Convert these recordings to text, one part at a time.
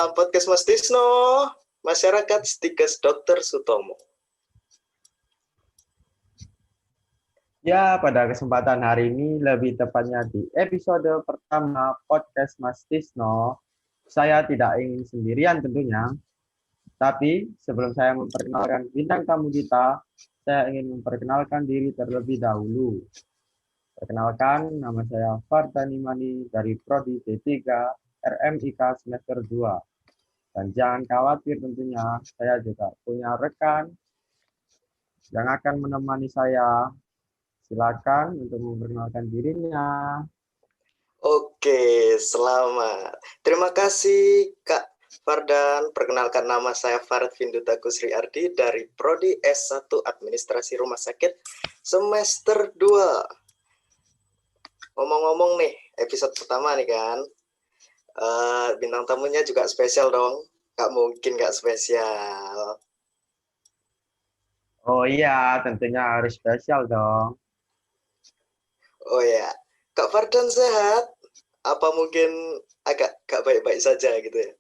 dalam podcast Mas Tisno, Masyarakat Stikes Dr. Sutomo. Ya, pada kesempatan hari ini, lebih tepatnya di episode pertama podcast Mas Tisno, saya tidak ingin sendirian tentunya, tapi sebelum saya memperkenalkan bintang tamu kita, saya ingin memperkenalkan diri terlebih dahulu. Perkenalkan, nama saya Fardani Mani dari Prodi D3 RMIK semester 2. Dan jangan khawatir tentunya, saya juga punya rekan yang akan menemani saya. Silakan untuk memperkenalkan dirinya. Oke, selamat. Terima kasih Kak Fardan. Perkenalkan, nama saya Farid Vinduta Kusri Ardi dari Prodi S1 Administrasi Rumah Sakit semester 2. Ngomong-ngomong nih, episode pertama nih kan, bintang tamunya juga spesial dong. Gak mungkin gak spesial. Oh iya, tentunya harus spesial dong. Oh ya, Kak Fardan sehat? Apa mungkin agak gak baik-baik saja gitu ya?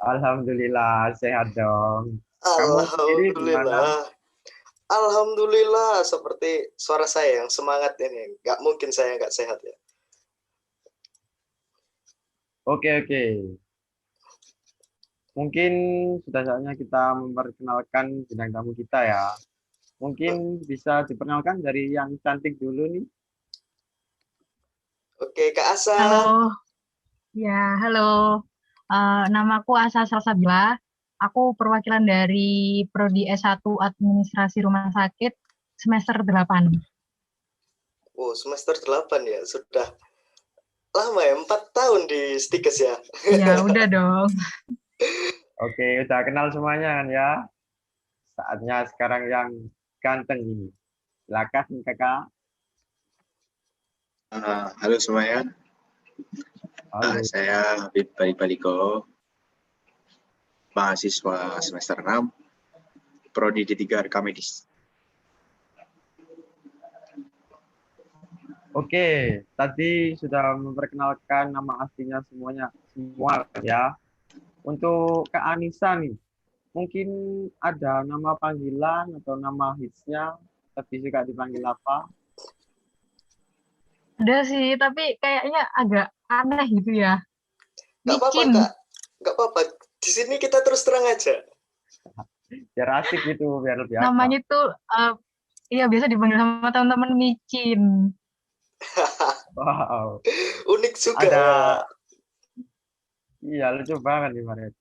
Alhamdulillah, sehat dong. Kamu sendiri gimana? Alhamdulillah. Alhamdulillah, seperti suara saya yang semangat ini. Gak mungkin saya gak sehat ya. Oke. Mungkin sudah saatnya kita memperkenalkan bintang tamu kita ya. Mungkin bisa diperkenalkan dari yang cantik dulu nih. Oke, Kak Asa. Halo, ya halo. Namaku Asa Salsabila. Aku perwakilan dari Prodi S1 Administrasi Rumah Sakit semester 8. Oh, semester 8 ya. Sudah lama ya, 4 tahun di Stikes ya. Ya, udah dong. Oke, udah kenal semuanya kan ya. Saatnya sekarang yang ganteng ini. Silakan kakak. Halo semuanya, Halo. saya Habib Baliko, mahasiswa semester 6, Prodi D3 Rekam Medis. Oke, tadi sudah memperkenalkan nama aslinya semua ya. Untuk Kak Anissa nih, mungkin ada nama panggilan atau nama hitsnya, tapi suka dipanggil apa? Ada sih, tapi kayaknya agak aneh gitu ya. Gak apa-apa, Micin. Kak. Gak apa-apa. Di sini kita terus terang aja. Biar asik gitu, biar lebih akrab. Namanya tuh, iya biasa dipanggil sama teman-teman micin. Wow, Unik juga ada, ya. iya lucu banget nih Maret.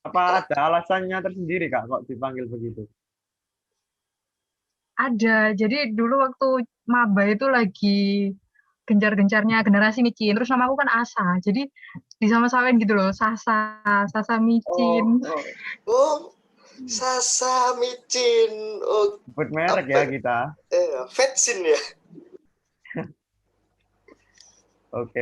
Apa ada alasannya tersendiri Kak kok dipanggil begitu? Ada. Jadi dulu waktu maba itu lagi gencar-gencarnya generasi micin. Terus nama aku kan Asa. Jadi disama-samain gitu loh. Sasa micin. Oh, Sasa micin. Oh, Sebut merek ya kita. Vetsin ya. Oke.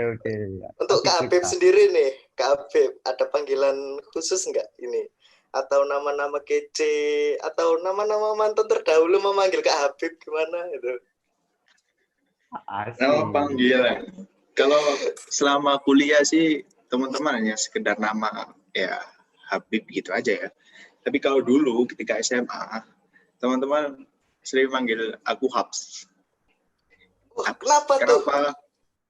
Untuk Asik Kak Habib juga. sendiri nih, Kak Habib, ada panggilan khusus nggak ini? Atau nama-nama kece, atau nama-nama mantan terdahulu memanggil Kak Habib gimana itu? Asik. Nama panggilan, kalau selama kuliah sih teman-teman hanya sekedar nama ya Habib gitu aja ya. Tapi kalau dulu ketika SMA, teman-teman sering manggil aku Habs. Wah, kenapa tuh?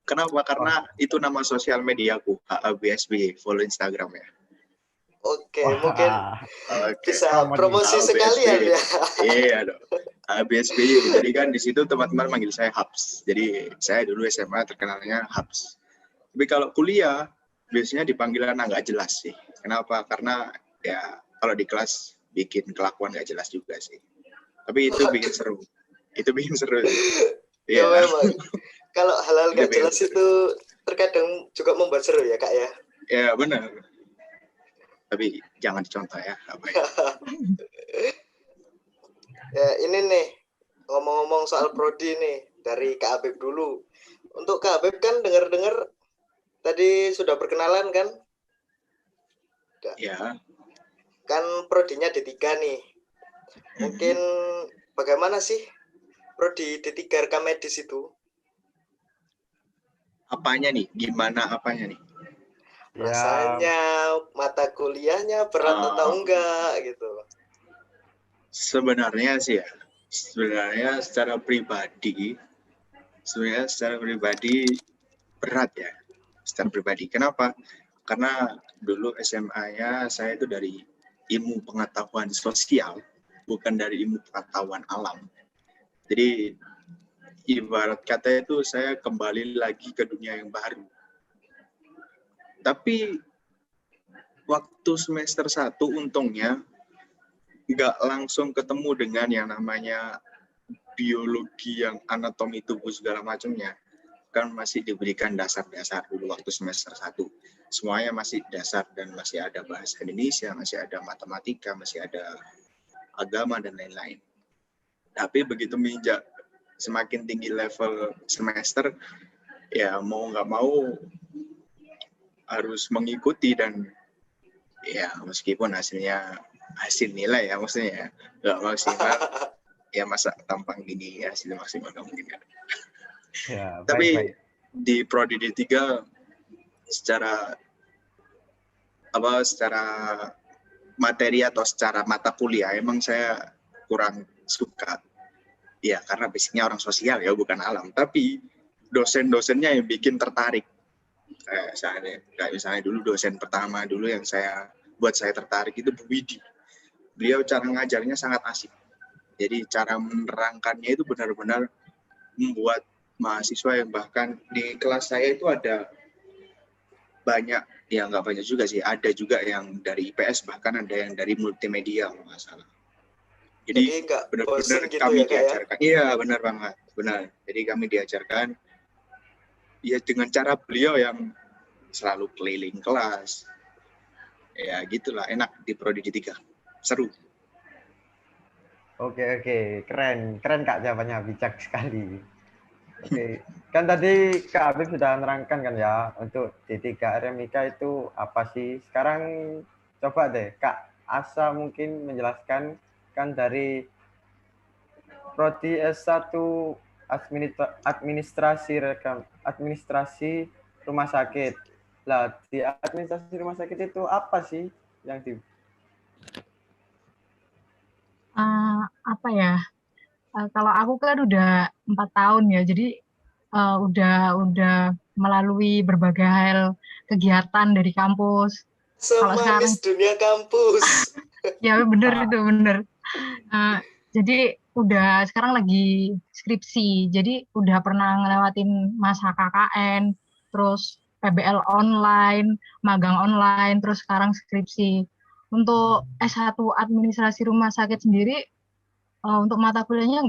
Kenapa? Karena itu nama sosial media aku, HABSB, follow Instagram ya. Oke, Wah, mungkin bisa promosi HABSB. sekalian ya. Iya dong. HBSB. Jadi kan di situ teman-teman manggil saya Habs. Jadi saya dulu SMA terkenalnya Habs. Tapi kalau kuliah biasanya dipanggilan nggak jelas sih. Kenapa? Karena ya kalau di kelas bikin kelakuan nggak jelas juga sih. Tapi itu bikin seru. Ya Iya. memang. Kalau hal-hal nggak Itu jelas itu terkadang juga membuat seru ya Kak ya. Ya benar. Tapi jangan dicontoh ya. Ya ini nih, ngomong-ngomong soal prodi nih, dari Kak Habib dulu. Untuk Kak Habib kan dengar-dengar tadi sudah perkenalan kan? Ya. Kan prodinya D3 nih. Mungkin bagaimana sih prodi D3 Rekam Medis itu? Apanya nih? Gimana apanya nih? Ya, rasanya mata kuliahnya berat atau enggak gitu. Sebenarnya sih ya, sebenarnya secara pribadi berat ya, secara pribadi. Kenapa? Karena dulu SMA-nya saya itu dari ilmu pengetahuan sosial, bukan dari ilmu pengetahuan alam. Jadi ibarat kata itu saya kembali lagi ke dunia yang baru. Tapi waktu semester 1 untungnya nggak langsung ketemu dengan yang namanya biologi yang anatomi tubuh segala macamnya. Kan masih diberikan dasar-dasar dulu waktu semester 1. Semuanya masih dasar dan masih ada bahasa Indonesia, masih ada matematika, masih ada agama dan lain-lain. Tapi begitu menginjak semakin tinggi level semester, ya mau nggak mau harus mengikuti dan ya meskipun hasil nilai ya maksudnya nggak maksimal ya masa tampang gini ya hasil maksimal nggak mungkin kan. ya, Tapi baik. di Prodi D3 secara materi atau secara mata kuliah emang saya kurang suka ya karena basicnya orang sosial ya bukan alam, tapi dosen-dosennya yang bikin tertarik. Kayak misalnya dulu dosen pertama dulu yang buat saya tertarik itu Bu Widi. Beliau cara ngajarnya sangat asik. Jadi cara menerangkannya itu benar-benar membuat mahasiswa yang bahkan di kelas saya itu ada banyak, ya nggak banyak juga sih, ada juga yang dari IPS, bahkan ada yang dari multimedia kalau nggak salah. Jadi nggak benar-benar bosen gitu kami ya, Kak, diajarkan. Iya benar banget, benar. Jadi kami diajarkan ya dengan cara beliau yang selalu keliling kelas. Ya gitulah, enak di Prodi D3. Seru. Oke, keren Kak jawabannya, bijak sekali. Oke, kan tadi Kak Habib sudah menerangkan kan ya untuk D3 RMIK itu apa sih? Sekarang coba deh Kak Asa mungkin menjelaskan kan dari Prodi S1 administrasi rumah sakit. Lah, di administrasi rumah sakit itu apa sih yang di Apa ya? Kalau aku kan udah 4 tahun ya, jadi udah melalui berbagai hal kegiatan dari kampus. Kalau sekarang, Semanis dunia kampus. ya bener itu bener. Eh, jadi udah sekarang lagi skripsi, jadi udah pernah ngelewatin masa KKN, terus PBL online, magang online, terus sekarang skripsi. Untuk S1 administrasi rumah sakit sendiri, untuk mata kuliahnya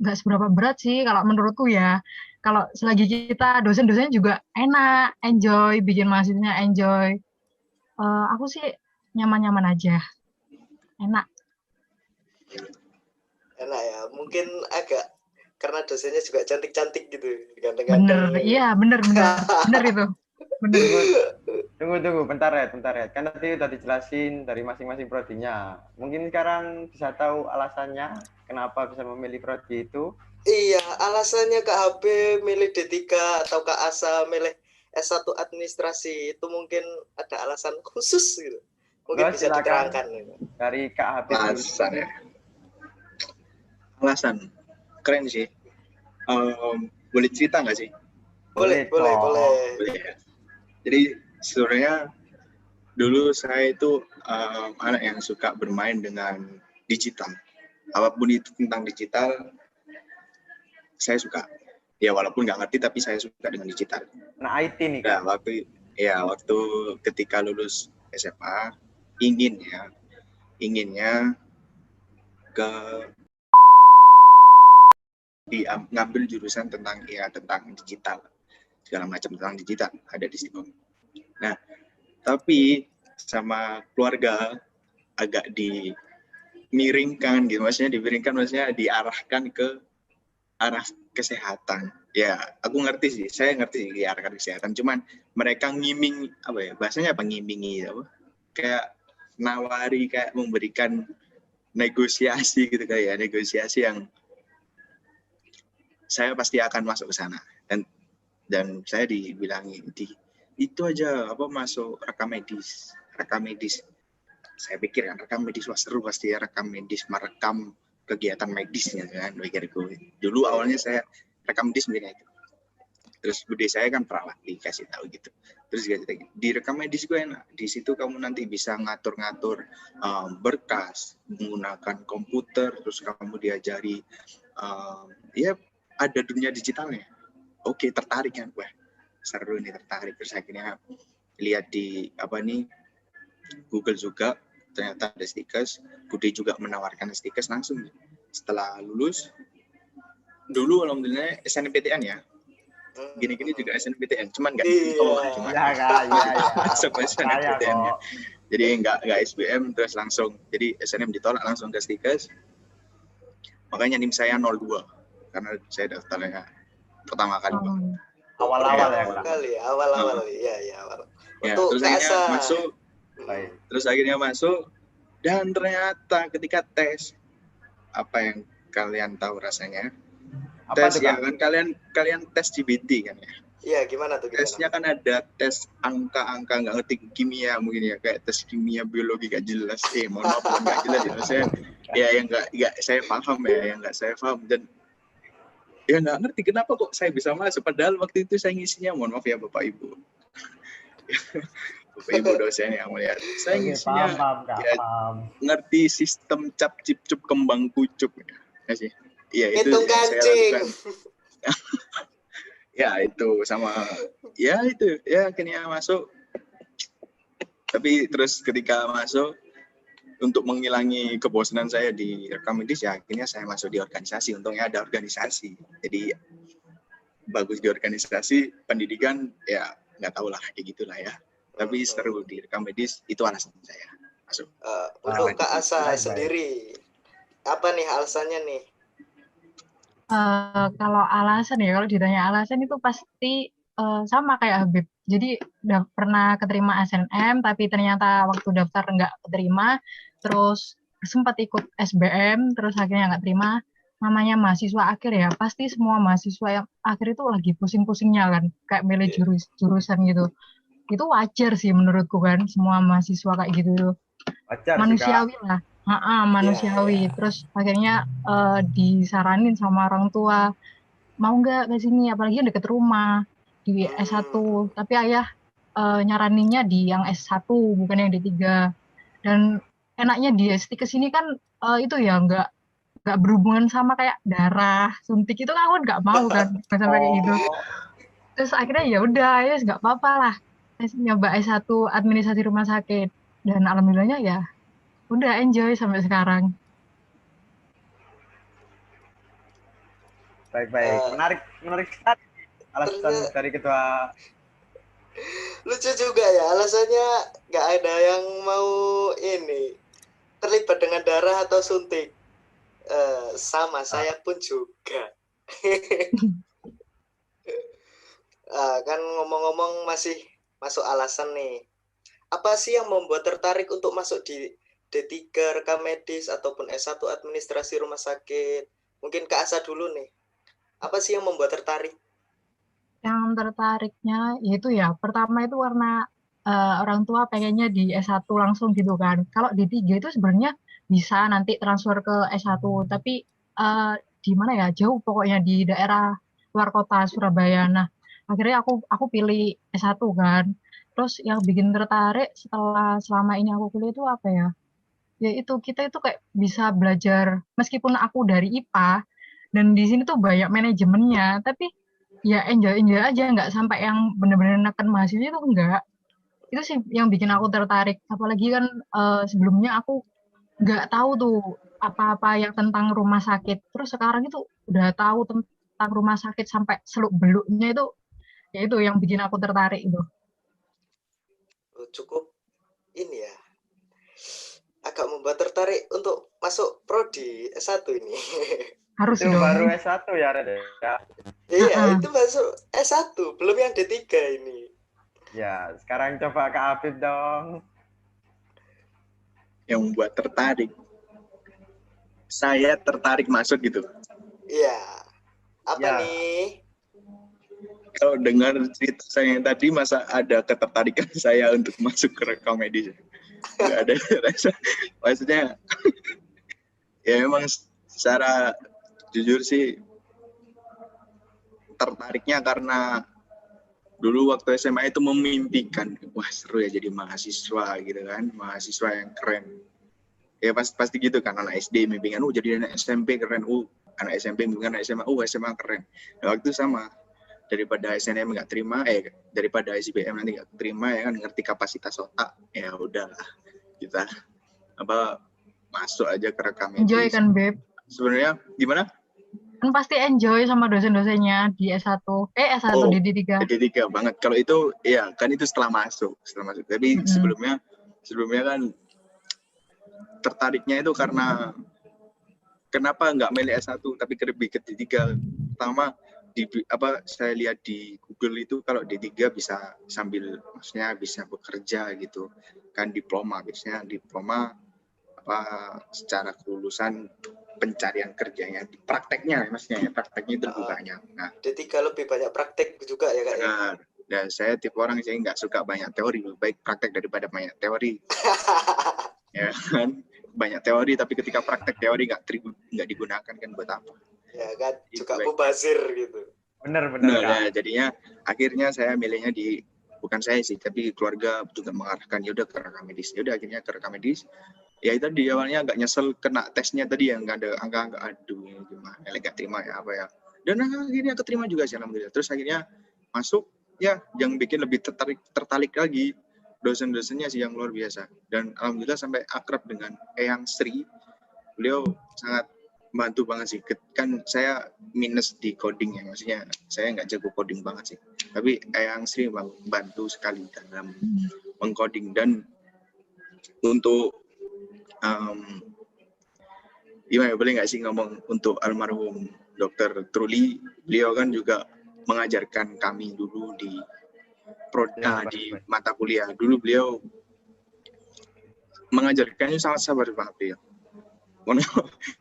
nggak seberapa berat sih kalau menurutku ya. Kalau selagi kita dosen-dosennya juga enak, enjoy, bikin mahasiswanya enjoy. Aku sih nyaman-nyaman aja, enak. Enak ya, mungkin agak karena dosennya juga cantik-cantik gitu, Bener, ganteng-ganteng. iya bener itu, bener. Tunggu, bentar ya. Kan tadi udah dijelasin dari masing-masing prodinya. Mungkin sekarang bisa tahu alasannya kenapa bisa memilih prodi itu. Iya, alasannya Kak HB milih D3 atau Kak Asa milih S1 administrasi itu mungkin ada alasan khusus gitu. Mungkin bisa Silakan diterangkan. dari Kak Habib dulu. Alasan ya. Alasan keren sih. Boleh cerita nggak sih? Boleh. Boleh ya. Jadi sebenarnya dulu saya itu anak yang suka bermain dengan digital. Apapun itu tentang digital, saya suka. Ya walaupun nggak ngerti tapi saya suka dengan digital. Nah, IT nih Nah, Kak. waktu ketika lulus SMA inginnya ke ngambil jurusan tentang digital, segala macam tentang digital ada di situ. Nah, tapi sama keluarga agak dimiringkan gitu, maksudnya diarahkan ke arah kesehatan. Ya, aku ngerti sih, saya ngerti sih diarahkan kesehatan, cuman mereka ngiming bahasanya ngiming kayak nawari, kayak memberikan negosiasi gitu kayak negosiasi yang saya pasti akan masuk ke sana dan saya itu aja masuk rekam medis. Saya pikir kan rekam medis wah seru pasti ya, rekam medis merekam kegiatan medisnya kan, pikirku. Dulu awalnya saya rekam medis mungkin itu. Terus bude saya kan perawat, dikasih tahu gitu. Terus di rekam medis gue enak. Di situ kamu nanti bisa ngatur-ngatur berkas menggunakan komputer. Terus kamu diajari ya ada dunia digitalnya. Oke, tertarik kan, wah seru nih, tertarik. Terus akhirnya lihat di Google juga, ternyata ada Stikes. Bude juga menawarkan Stikes langsung. Setelah lulus, dulu alhamdulillah SNMPTN ya. Gini-gini juga SNMPTN, cuman nggak ditolak, cuman masuk SNMPTN ya. Jadi nggak SBM terus langsung, jadi SNM ditolak langsung ke Stikes. Makanya NIM saya 02 karena saya daftarnya pertama kali. Awal-awal ya. Awal-awal ya. Untuk terus akhirnya masuk. Terus akhirnya masuk dan ternyata ketika tes, apa yang kalian tahu rasanya? Tes ya kan, kalian tes GBT kan ya? Iya, gimana tuh? Tesnya kan ada tes angka-angka, nggak ngerti kimia mungkin ya, kayak tes kimia biologi nggak jelas. Mohon maaf nggak jelas ya, saya yang nggak saya paham ya, yang nggak saya paham dan ya nggak ngerti kenapa kok saya bisa masuk. Padahal waktu itu saya ngisinya, mohon maaf ya Bapak Ibu. Bapak Ibu dosen yang melihat, saya ngisinya ngerti sistem cap cip cup kembang kucuk ya sih. Iya itu yang saya lakukan. Ya itu sama ya itu ya akhirnya masuk. Tapi terus ketika masuk untuk menghilangi kebosanan saya di rekam medis ya akhirnya saya masuk di organisasi. Untungnya ada organisasi. Jadi bagus di organisasi, pendidikan ya nggak tahu lah kayak gitulah ya. Tapi seru di rekam medis, itu alasan saya masuk. Untuk Kak Asa sendiri, apa nih alasannya nih? Kalau alasan ya, kalau ditanya alasan itu pasti sama kayak Habib. Jadi udah pernah keterima SNM, tapi ternyata waktu daftar nggak keterima, terus sempat ikut SBM, terus akhirnya nggak terima. Namanya mahasiswa akhir ya, pasti semua mahasiswa yang akhir itu lagi pusing-pusingnya kan, kayak milih jurusan gitu. Itu wajar sih menurutku kan, semua mahasiswa kayak gitu. Wajar manusiawi sih, lah. Manusiawi. Terus akhirnya disaranin sama orang tua, mau nggak ke sini, apalagi deket rumah di S1. Tapi ayah nyaraninnya di yang S1 bukan yang D3. Dan enaknya di S3 kesini kan itu ya nggak berhubungan sama kayak darah suntik itu kan aku nggak mau kan sampai kayak gitu. Terus akhirnya ya udah ya nggak apa-apa lah nyoba S1 administrasi rumah sakit dan alhamdulillahnya ya udah enjoy sampai sekarang. Baik. Menarik sekali alasan dari ketua. Lucu juga ya, alasannya nggak ada yang mau ini terlibat dengan darah atau suntik. Sama, saya pun juga. Kan ngomong-ngomong masih masuk alasan nih. Apa sih yang membuat tertarik untuk masuk di D3 rekam medis ataupun S1 administrasi rumah sakit? Mungkin Kak Asa dulu nih. Apa sih yang membuat tertarik? Yang tertariknya itu ya pertama itu karena orang tua pengennya di S1 langsung gitu kan. Kalau di D3 itu sebenarnya bisa nanti transfer ke S1, tapi di mana ya, jauh pokoknya di daerah luar kota Surabaya. Nah, akhirnya aku pilih S1 kan. Terus yang bikin tertarik selama ini aku kuliah itu apa ya? Ya itu kita itu kayak bisa belajar meskipun aku dari IPA dan di sini tuh banyak manajemennya, tapi ya enjoy aja, nggak sampai yang benar-benar neken mahasiswa itu enggak. Itu sih yang bikin aku tertarik. Apalagi kan sebelumnya aku nggak tahu tuh apa-apa yang tentang rumah sakit. Terus sekarang itu udah tahu tentang rumah sakit sampai seluk-beluknya itu, ya itu yang bikin aku tertarik itu. Cukup ini ya, agak membuat tertarik untuk masuk prodi S1 ini. Harus itu dong. Baru S1 ya, Red ya. Iya, itu masuk S1, belum yang D3 ini. Ya, sekarang coba Kak Afif dong. Yang membuat tertarik. Saya tertarik masuk gitu. Iya. Apa Ya. nih? Kalau dengar cerita saya yang tadi, masa ada ketertarikan saya untuk masuk ke rekam medis? Nggak ada rasa. Maksudnya, ya memang secara jujur sih, tertariknya karena dulu waktu SMA itu memimpikan, wah seru ya jadi mahasiswa gitu kan, mahasiswa yang keren. Ya pasti gitu kan, anak SD mimpikan, jadi anak SMP keren, anak SMP mimpikan anak SMA, SMA keren. Nah, waktu itu sama, daripada SNM nggak terima, daripada SBM nanti nggak terima ya kan, ngerti kapasitas otak, ya udahlah kita masuk aja ke rekam medis. Enjoy kan, Beb? Sebenarnya gimana? Kan pasti enjoy sama dosen-dosennya di S1, di D3. D3 banget. Kalau itu, ya kan itu setelah masuk. Tapi sebelumnya kan tertariknya itu karena kenapa nggak milih S1 tapi lebih ke D3. Pertama, saya lihat di Google itu kalau D3 bisa sambil, maksudnya bisa bekerja gitu. Kan diploma, biasanya diploma secara kelulusan pencarian kerjanya, prakteknya maksudnya ya, prakteknya itu lebih banyak. Nah, D3 lebih banyak praktek juga ya Kak ya? Benar. Dan saya tipe orang yang nggak suka banyak teori, lebih baik praktek daripada banyak teori. Ya kan, banyak teori tapi ketika praktek teori nggak digunakan kan buat apa? Ya kan, juga mubazir gitu. Benar. Nah, jadinya akhirnya saya milihnya bukan saya sih, tapi keluarga juga mengarahkan, yaudah ke rekam medis. Yaudah akhirnya ke rekam medis. Ya itu di awalnya agak nyesel kena tesnya tadi yang nggak ada angka, aduh ini gimana, nggak terima ya apa ya. Dan akhirnya keterima juga sih alhamdulillah. Terus akhirnya masuk, ya yang bikin lebih tertarik lagi dosen-dosennya sih yang luar biasa. Dan alhamdulillah sampai akrab dengan Eyang Sri. Beliau sangat bantu banget sih. Kan saya minus di coding ya, maksudnya saya nggak jago coding banget sih. Tapi Eyang Sri bantu sekali dalam mengcoding. Dan untuk gimana, boleh nggak sih ngomong untuk almarhum Dr. Truli, beliau kan juga mengajarkan kami dulu di di mata kuliah. Dulu beliau mengajarkannya sangat sabar banget beliau.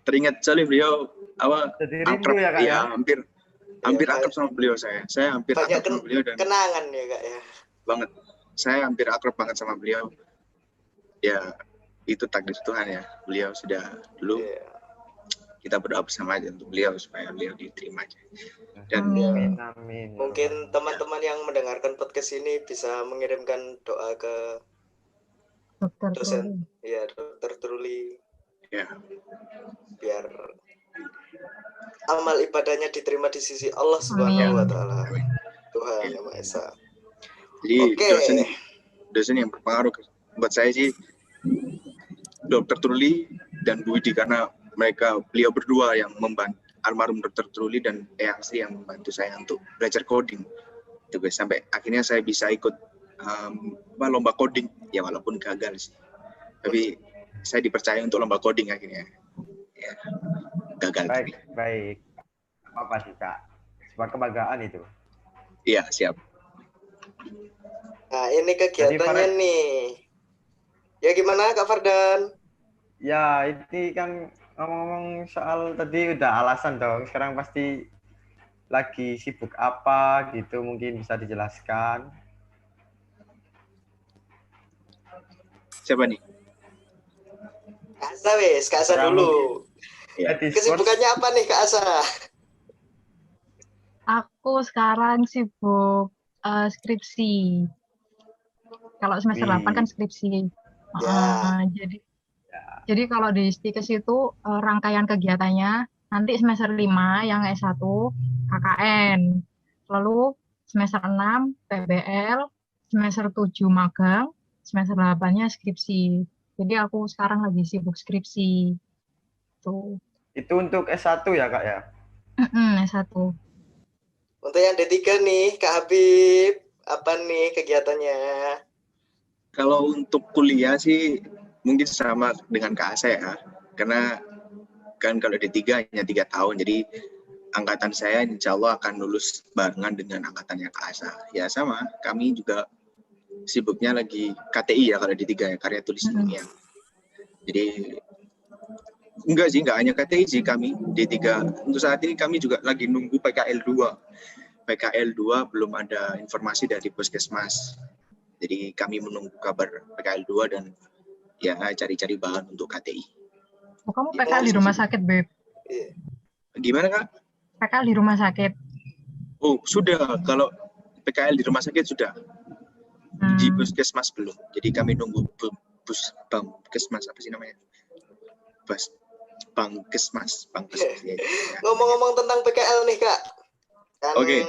Teringat sekali beliau akrab ya, hampir akrab sama beliau saya. Saya hampir akrab sama beliau dan kenangan ya Kak ya. Banget. Saya hampir akrab banget sama beliau. Ya itu takdir Tuhan ya. Beliau sudah dulu. Kita berdoa bersama aja untuk beliau supaya beliau diterima aja. Dan amin. Mungkin teman-teman yang mendengarkan podcast ini bisa mengirimkan doa ke dosen, ya Dr. Truli. Ya. Biar amal ibadahnya diterima di sisi Allah Subhanahu wa Ta'ala. Tuhan Yang Maha Esa. Jadi dosen yang berpengaruh buat saya sih Dr. Truli dan Bu Widi, karena beliau berdua yang membantu, almarhum Dr. Truli dan Eyang Sri yang membantu saya untuk belajar coding. Itu sampai akhirnya saya bisa ikut lomba coding, ya walaupun gagal sih. Tapi saya dipercaya untuk lomba coding akhirnya. Ya, gagal. Baik. Apa sih Kak? Sebuah kebanggaan itu. Iya, siap. Nah, ini kegiatannya nih. Ya gimana Kak Fardan? Ya, ini kan ngomong-ngomong soal tadi udah alasan dong. Sekarang pasti lagi sibuk apa gitu, mungkin bisa dijelaskan. Siapa nih? Kak Asa dulu. Ya. Kesibukannya apa nih Kak Asa? Aku sekarang sibuk skripsi. Kalau semester 8 kan skripsi. Jadi kalau di Stikes itu rangkaian kegiatannya nanti semester 5 yang S1 KKN. Lalu semester 6 PBL, semester 7 magang, semester 8-nya skripsi. Jadi aku sekarang lagi sibuk skripsi. Tuh. Itu untuk S1 ya Kak ya? S1. Untuk yang D3 nih Kak Habib, apa nih kegiatannya? Kalau untuk kuliah sih mungkin sama dengan Kak Asa ya, karena kan kalau D3 hanya 3 tahun, jadi angkatan saya insya Allah akan lulus barengan dengan angkatannya Kak Asa. Ya sama, kami juga sibuknya lagi KTI ya kalau D3 ya, karya tulis ilmiah. Jadi enggak hanya KTI sih kami D3. Untuk saat ini kami juga lagi nunggu PKL 2. PKL 2 belum ada informasi dari Puskesmas. Jadi kami menunggu kabar PKL 2 dan ya cari-cari bahan untuk KTI. Oh, kamu Gimana PKL di sih? rumah sakit, Beb? Iya. Gimana Kak? PKL di rumah sakit. Oh sudah, kalau PKL di rumah sakit sudah, di Puskesmas belum. Jadi kami nunggu Puskesmas, apa sih namanya? Bangkesmas ya. Ngomong-ngomong tentang PKL nih Kak, kan Oke.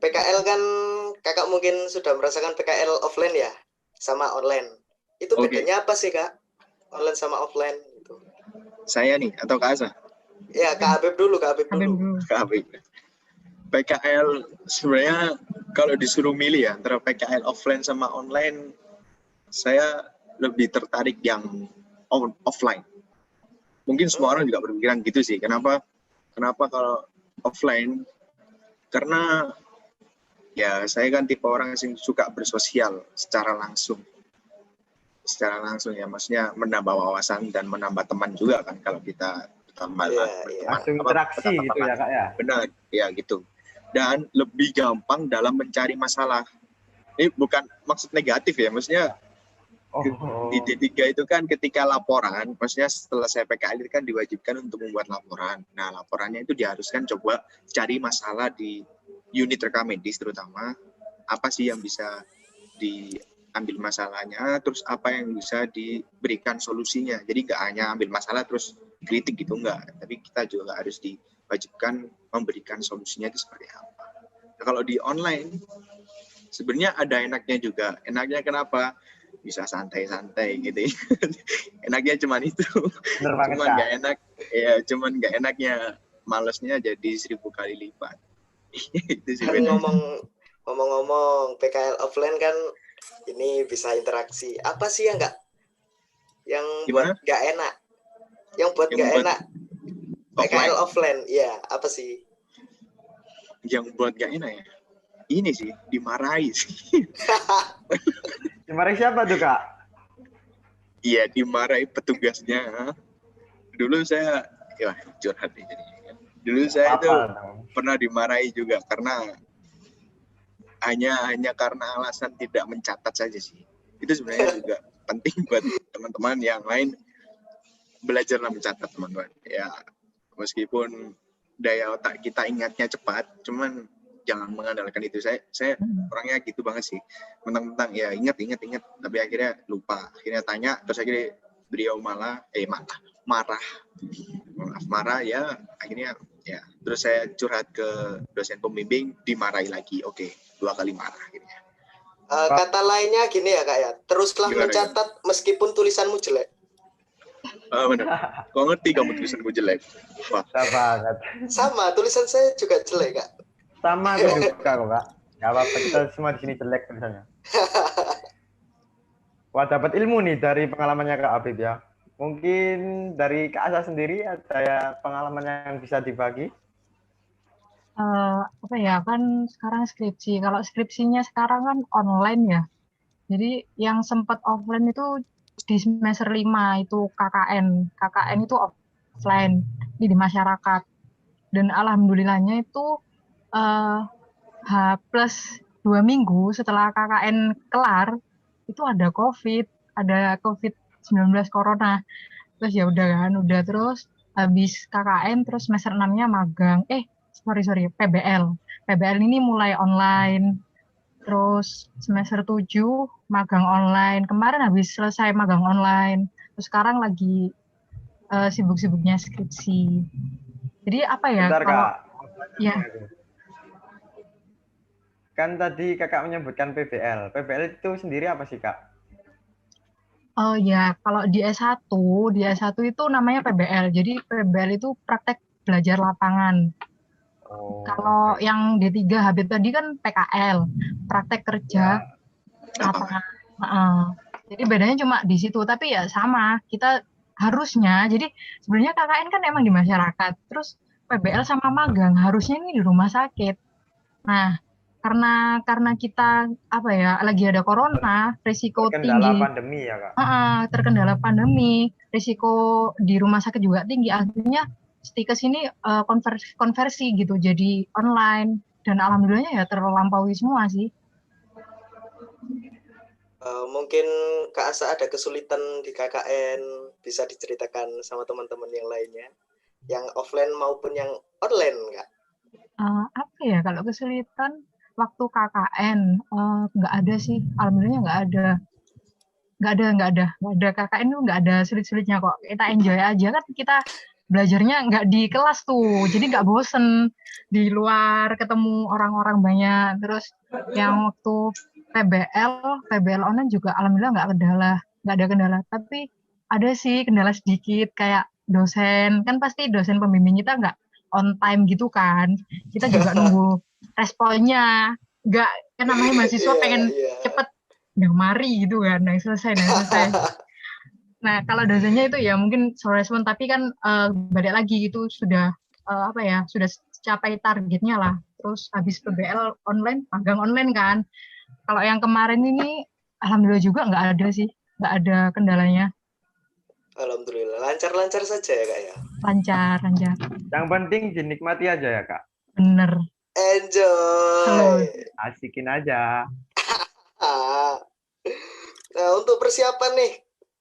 PKL kan Kakak mungkin sudah merasakan PKL offline ya, sama online. Itu Oke. bedanya apa sih Kak? Online sama offline gitu. Saya nih atau Kak Asa? Ya Kak Habib dulu, Kak Habib Habib dulu. dulu. Kak Habib. PKL sebenarnya kalau disuruh milih ya antara PKL offline sama online, saya lebih tertarik yang offline. Mungkin semua orang juga berpikiran gitu sih. Kenapa kalau offline? Karena ya saya kan tipe orang yang suka bersosial secara langsung ya, maksudnya menambah wawasan dan menambah teman juga kan kalau kita berteman. Langsung interaksi gitu ya Kak ya. Benar, ya gitu. Dan lebih gampang dalam mencari masalah. Ini bukan maksud negatif ya, maksudnya di D3 itu kan ketika laporan, maksudnya setelah saya PKL itu kan diwajibkan untuk membuat laporan. Nah, laporannya itu diharuskan coba cari masalah di unit rekam medis terutama, apa sih yang bisa diambil masalahnya, terus apa yang bisa diberikan solusinya. Jadi nggak hanya ambil masalah terus kritik gitu, enggak. Tapi kita juga harus diwajibkan memberikan solusinya itu seperti apa. Nah, kalau di online, sebenarnya ada enaknya juga. Enaknya kenapa? Bisa santai-santai gitu. Enaknya cuman itu. Cuman nggak enak. Ya, cuman nggak enaknya. Malesnya jadi 1000 kali lipat. Itu sih bedanya. Ngomong-ngomong PKL offline kan ini bisa interaksi. Apa sih yang buat nggak enak? Yang buat nggak enak PKL offline, ya apa sih? Yang buat nggak enak ya? Ini sih dimarahi sih. Dimarahi siapa tuh Kak? Iya, dimarahi petugasnya. Dulu saya, ya curhat nih jadinya. Dulu saya itu pernah dimarahi juga karena hanya karena alasan tidak mencatat saja sih. Itu sebenarnya juga penting buat teman-teman yang lain, belajarlah mencatat teman-teman. Ya, meskipun daya otak kita ingatnya cepat, cuman jangan mengandalkan itu. Saya orangnya gitu banget sih. Mentang-mentang ya ingat, tapi akhirnya lupa. Akhirnya tanya, terus akhirnya beliau marah ya. Akhirnya ya, terus saya curhat ke dosen pembimbing, dimarahi lagi. Oke, 2 kali marah akhirnya. Kata lainnya gini ya Kak ya, teruslah mencatat meskipun tulisanmu jelek. Benar. Kau ngerti kamu tulisanku jelek? Wah. Sama, tulisan saya juga jelek Kak. Sama aku juga kok Kak. Gak apa-apa, kita semua di sini jelek tulisannya. Wah, dapat ilmu nih dari pengalamannya Kak Habib ya. Mungkin dari Kak Asa sendiri ada ya pengalaman yang bisa dibagi? Apa ya, kan sekarang skripsi. Kalau skripsinya sekarang kan online ya. Jadi yang sempat offline itu di semester 5 itu KKN. KKN itu offline di masyarakat. Dan alhamdulillahnya itu H plus 2 minggu setelah KKN kelar itu ada COVID-19 corona. Terus ya udah kan, terus habis KKN terus semester 6-nya magang. PBL. PBL ini mulai online. Terus semester 7 magang online. Kemarin habis selesai magang online. Terus sekarang lagi sibuk-sibuknya skripsi. Jadi apa ya? Bentar, kalau Kak. Ya. Kan tadi Kakak menyebutkan PBL. PBL itu sendiri apa sih, Kak? Oh ya, kalau di S1 itu namanya PBL. Jadi PBL itu praktek belajar lapangan. Kalau yang D3 Habib tadi kan PKL, praktek kerja lapangan. Jadi bedanya cuma di situ, tapi ya sama. Kita harusnya, jadi sebenarnya KKN kan emang di masyarakat. Terus PBL sama magang harusnya ini di rumah sakit. Nah, karena kita lagi ada corona, risiko terkendala tinggi. Pandemi ya Kak? Terkendala pandemi, risiko di rumah sakit juga tinggi. Akhirnya Stikes ini konversi gitu jadi online. dan alhamdulillahnya ya terlampaui semua sih. Mungkin Kak Asa ada kesulitan di KKN, bisa diceritakan sama teman-teman yang lainnya, yang offline maupun yang online, Kak? Apa ya, kalau kesulitan waktu KKN, nggak ada sih, alhamdulillah nggak ada. Nggak ada KKN tuh nggak ada sulit-sulitnya kok. Kita enjoy aja kan, kita belajarnya nggak di kelas tuh, jadi nggak bosen di luar ketemu orang-orang banyak. Terus yang waktu PBL online juga alhamdulillah nggak ada kendala. Tapi ada sih kendala sedikit kayak dosen, kan pasti dosen pembimbing kita nggak on time gitu kan. Kita juga nunggu responnya, nggak, kan namanya mahasiswa pengen cepet, udah mari gitu kan, udah selesai. Nah, kalau dosennya itu ya mungkin slow respon, tapi kan balik lagi itu sudah sudah capai targetnya lah. Terus habis PBL online, magang online kan. Kalau yang kemarin ini, alhamdulillah juga nggak ada sih, nggak ada kendalanya. Alhamdulillah, lancar-lancar saja ya Kak ya? Lancar. Yang penting dinikmati aja ya Kak. Bener. Enjoy. Asikin aja. Nah, untuk persiapan nih,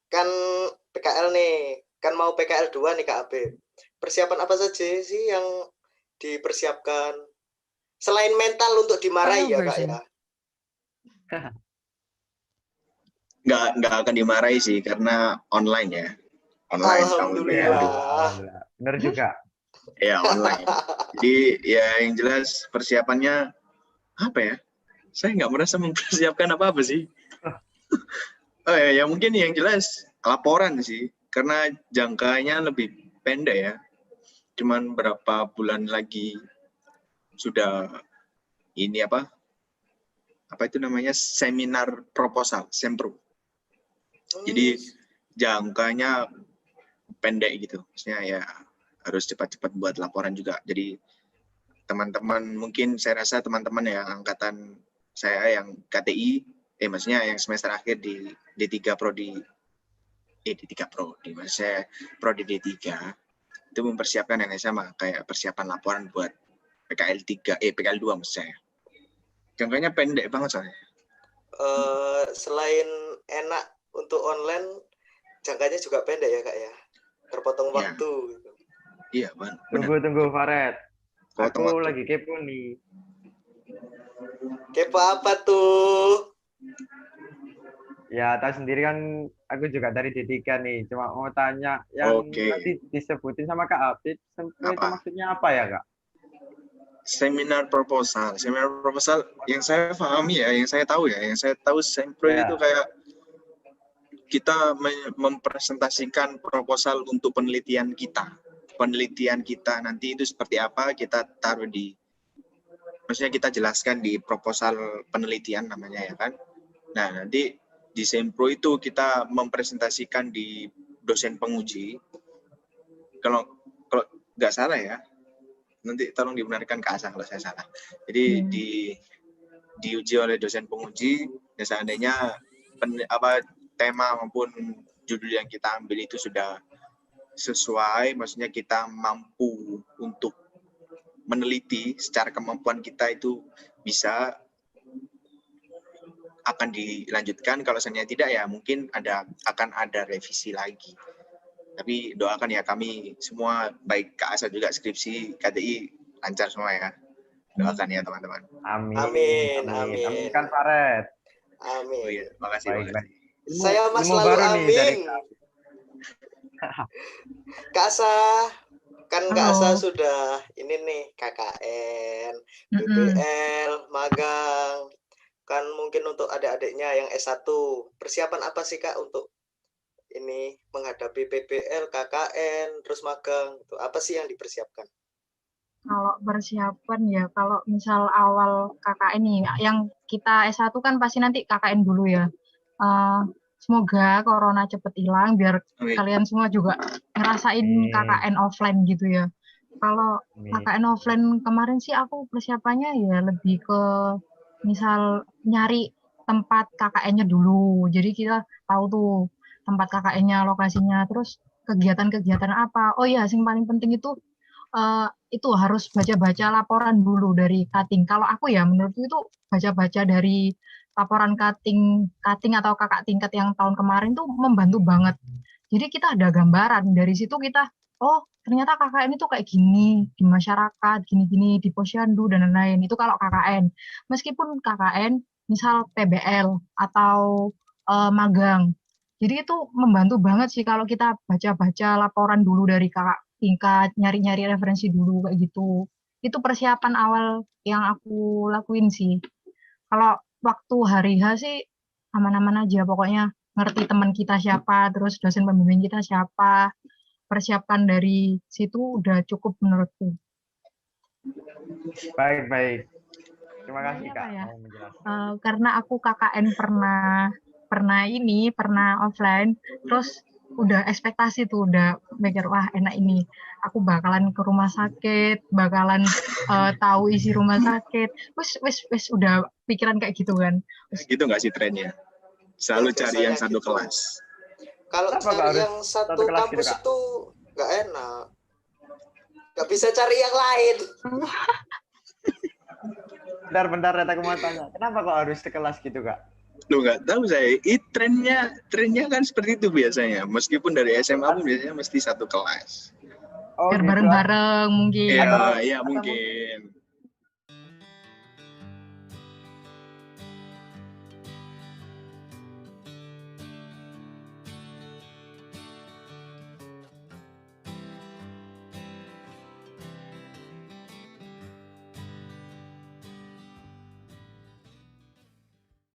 kan PKL nih, kan mau PKL 2 nih Kak Abe. Persiapan apa saja sih yang dipersiapkan? Selain mental untuk dimarahi ya Kak ya? Nggak akan dimarahi sih, karena online ya. Online. Alhamdulillah. Bener juga. Ya, online. Jadi ya yang jelas persiapannya apa ya? Saya nggak merasa mempersiapkan apa-apa sih. Oh ya, mungkin yang jelas laporan sih, karena jangkanya lebih pendek ya. Cuman berapa bulan lagi sudah ini apa itu namanya, seminar proposal, sempro. Jadi jangkanya pendek gitu. Maksudnya ya harus cepat-cepat buat laporan juga. Jadi teman-teman, mungkin saya rasa teman-teman yang angkatan saya yang KTI, maksudnya yang semester akhir di D3 Prodi, maksud saya Prodi D3, itu mempersiapkan yang sama, kayak persiapan laporan buat PKL 2 maksud saya. Jangkanya pendek banget soalnya. Selain enak untuk online, jangkanya juga pendek ya Kak ya? Terpotong waktu. Iya, benar. Tunggu Faret. Aku lagi kepo nih. Kepo apa tuh? Ya, tahu sendiri kan aku juga dari D3 nih. Cuma mau tanya yang tadi disebutin sama Kak Abid, itu maksudnya apa ya Kak? Seminar proposal yang saya pahami ya, yang saya tahu sempro itu kayak kita mempresentasikan proposal untuk penelitian kita nanti itu seperti apa, kita taruh maksudnya kita jelaskan di proposal penelitian namanya ya kan. Nah, nanti di sempro itu kita mempresentasikan di dosen penguji, kalau nggak salah ya, nanti tolong dibenarkan Kak Asa kalau saya salah. Jadi diuji oleh dosen penguji, dan seandainya tema maupun judul yang kita ambil itu sudah sesuai, maksudnya kita mampu untuk meneliti secara kemampuan kita itu bisa, akan dilanjutkan. Kalau seandainya tidak ya mungkin akan ada revisi lagi. Tapi doakan ya, kami semua, baik Kak Asa juga skripsi KTI lancar semua ya. Doakan ya teman-teman. Amin. Amin kan Faret. Amin. Oh iya, makasih. Saya Mas selalu amin. Kak Asa, kan Kak Asa sudah ini nih KKN, PBL, magang. Kan mungkin untuk adik-adiknya yang S1, persiapan apa sih Kak untuk ini menghadapi PBL, KKN, terus magang? Itu apa sih yang dipersiapkan? Kalau persiapan ya, kalau misal awal KKN nih, yang kita S1 kan pasti nanti KKN dulu ya. Semoga corona cepet hilang biar kalian semua juga ngerasain KKN offline gitu ya. Kalau KKN offline kemarin sih aku persiapannya ya lebih ke misal nyari tempat KKN-nya dulu. Jadi kita tahu tuh tempat KKN-nya, lokasinya, terus kegiatan-kegiatan apa. Oh iya, yang paling penting itu itu harus baca-baca laporan dulu dari cutting. Kalau aku ya menurutku itu baca-baca dari laporan cutting atau kakak tingkat yang tahun kemarin tuh membantu banget. Jadi kita ada gambaran dari situ kita, oh ternyata KKN itu kayak gini di masyarakat, gini-gini di posyandu dan lain-lain. Itu kalau KKN. Meskipun KKN misal PBL atau magang. Jadi itu membantu banget sih kalau kita baca-baca laporan dulu dari kakak tingkat, nyari-nyari referensi dulu kayak gitu. Itu persiapan awal yang aku lakuin sih. Kalau waktu hari H sih aman-aman aja, pokoknya ngerti teman kita siapa, terus dosen pembimbing kita siapa, persiapan dari situ udah cukup menurutku. Baik. Terima kasih Apa Kak ya? mau menjelaskan. Karena aku KKN pernah offline, terus udah ekspektasi tuh, udah mikir wah enak ini, aku bakalan ke rumah sakit, bakalan tahu isi rumah sakit, wes udah pikiran kayak gitu kan. Gitu nggak sih trennya? Selalu cari yang Biasanya satu gitu. kelas. Kalau Kenapa kok cari harus yang satu satu kelas gitu, kampus Kak? itu nggak enak. Nggak bisa cari yang lain. Bentar, aku mau tanya. Kenapa kok harus sekelas gitu, Kak? Lu nggak tahu saya, trennya kan seperti itu biasanya. Meskipun dari SMA pun biasanya mesti satu kelas. Oh, Biar gitu. bareng-bareng mungkin. Iya, Atau iya mungkin mungkin.